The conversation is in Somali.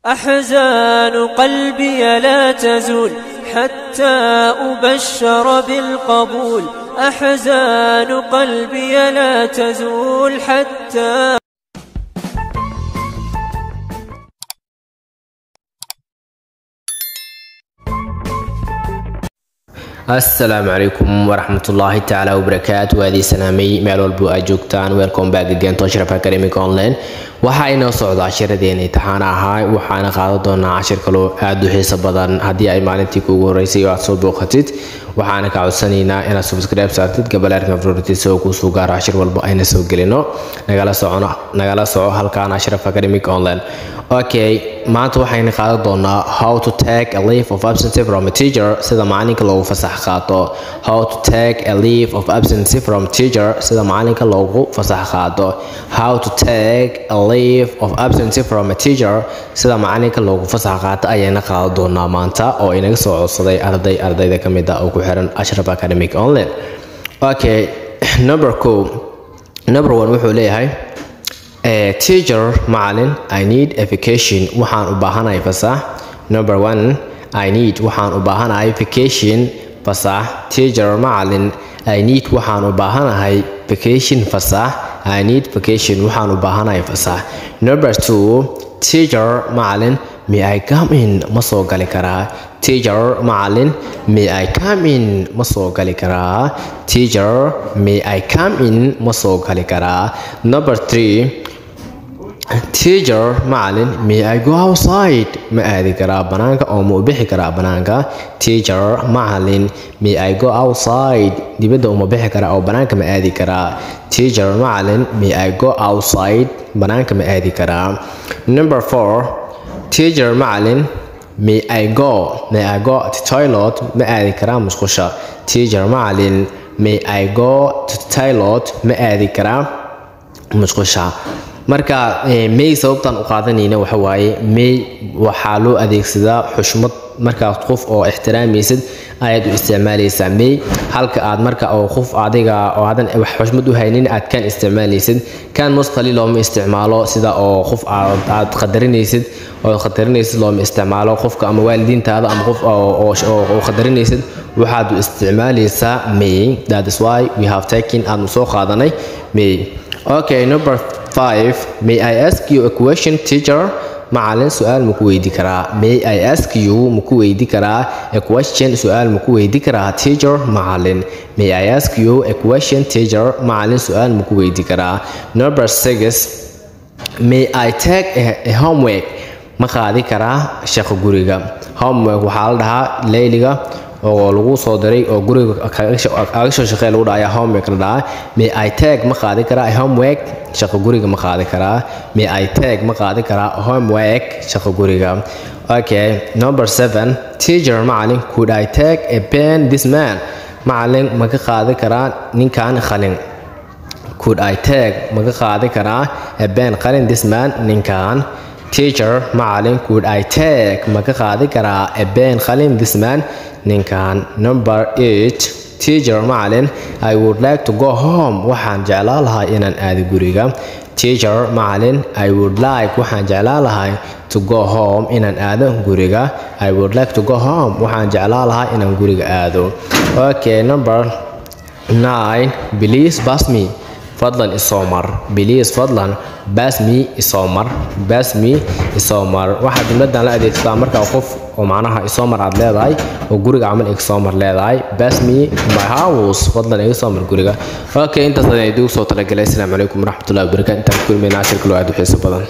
أحزان قلبي لا تزول حتى أبشر بالقبول. أحزان قلبي لا تزول حتى السلام عليكم ورحمة الله تعالى وبركاته. هذه سلامي ميل والبو أجوكتان. ويلكم باك again to Ashraf Academic Online. waxayna socdaa casharadeenii taxana ahaa waxaana qaadan doonaa cashir kale aad u xiiso badan haddii ay maalintii kuugu horeysay oo aad soo booqatid waxaana ka codsanaynaa inaad subscribe saartid gabaleerka favoritiisa oo kuu soo gaaro cashir walba ayna soo gelino nagala soco halkaan Ashraf Academic Online. Okay, maanta waxayna qaadan doonaa how to take a leave of absence from a teacher sida maalinka loogu fasax qaato. How to take a leave of absence from teacher sida maalinka loogu fasax qaato. How to take a leave of absence from a teacher sida maalinka loogu fasax qaato ayayna qaadan doonaa maanta oo inaga soo codsaday ardayda kamid ah oo ku xiran Ashraf Academic Online. Okay, number 1 wuxuu leeyahay teacher macalin I need a vacation waxaan u baahanahay fasax. Number 1 I need waxaan u baahanahay vacation fasax. Teacher macalin I need waxaan u baahanahay vacation fasax. I need vacation waxaan u baahanahay fasax. Number 2 teacher macalin may I come in ma soo gali karaa. Teacher macalin may I come in ma soo gali karaa. Teacher may I come in ma soo gali karaa. Number 3 teacher macalin may I go outside ma aadi karaa banaanka oo ma u bixi karaa banaanka. Teacher macalin may I go outside dibadda uma bixi karaa oo banaanka ma aadi karaa. Teacher macalin may I go outside banaanka ma aadi karaa. Number 4 teacher macalin may I go to toilet ma aadi karaa musqusha. Teacher macalin may I go to toilet ma aadi karaa musqusha. marka may sababtan u qaadanayna waxa waaye may waxa loo adeegsadaa xushmad marka qof oo ixtiraamaysid ayaad u isticmaalaysaa may halka aad marka oo qof adiga oo hadan wax xushmad u haynin aad kan isticmaalaysid kan mustaqali looma isticmaalo sida oo qof aad qadarinaysid looma isticmaalo qofka ama waalidiintaada ama qof oo qadarinaysid waxaad u isticmaalaysaa may. That is why we have taken and soo qaadanay may. Okay, number 5 may I ask you a question teacher macalin su'aal ma ku weydi karaa. May I ask you ma ku weydi karaa a question su'aal ma ku weydi karaa teacher macalin. May I ask you a question teacher macalin su'aal ma ku weydi karaa. Number 6 may I take a homework ma qaadi karaa shaqo guriga. Homework waxaa la dhahaa layliga oo lagu soo diray oo guriga kaga soo shaqeey lagu dhaaya homework la dhahaa. May I take ma qaadi karaa homework shaqo guriga ma qaadi karaa. May I take ma qaadi karaa homework shaqo guriga. Okay, number 7 teacher macalin could I take a pen this man macalin ma ka qaadi karaa ninkan qalin. Could I take ma ka qaadi karaa a pen qalin this man ninkan. Teacher macalin could I take ma ka qaadi karaa a pen qalin this man ninkan. Number 8 teacher macalin I would like to go home waxaan jeclaan lahaa inaan aado guriga. Teacher macalin I would like waxaan jeclaan lahaa to go home inaan aado guriga. I would like to go home waxaan jeclaan lahaa inaan guriga aado. Okay, number 9 please pass me fadlan isoo mar. Please fadlan pass me isoo mar. Pass me isoo mar waxa jumladan la adeegsadaa marka qof oo macnaha isoo mar aad leedahay oo guriga amal isoo mar leedahay. Pass me my house fadlan isoo mar guriga. Okay, intaas ayaan idin soo talagalay. Assalaamu calaykum waraxmatullaahi wabarakaatuh. Intaan ku kulmayna cashir kale oo aad u xiiso badan.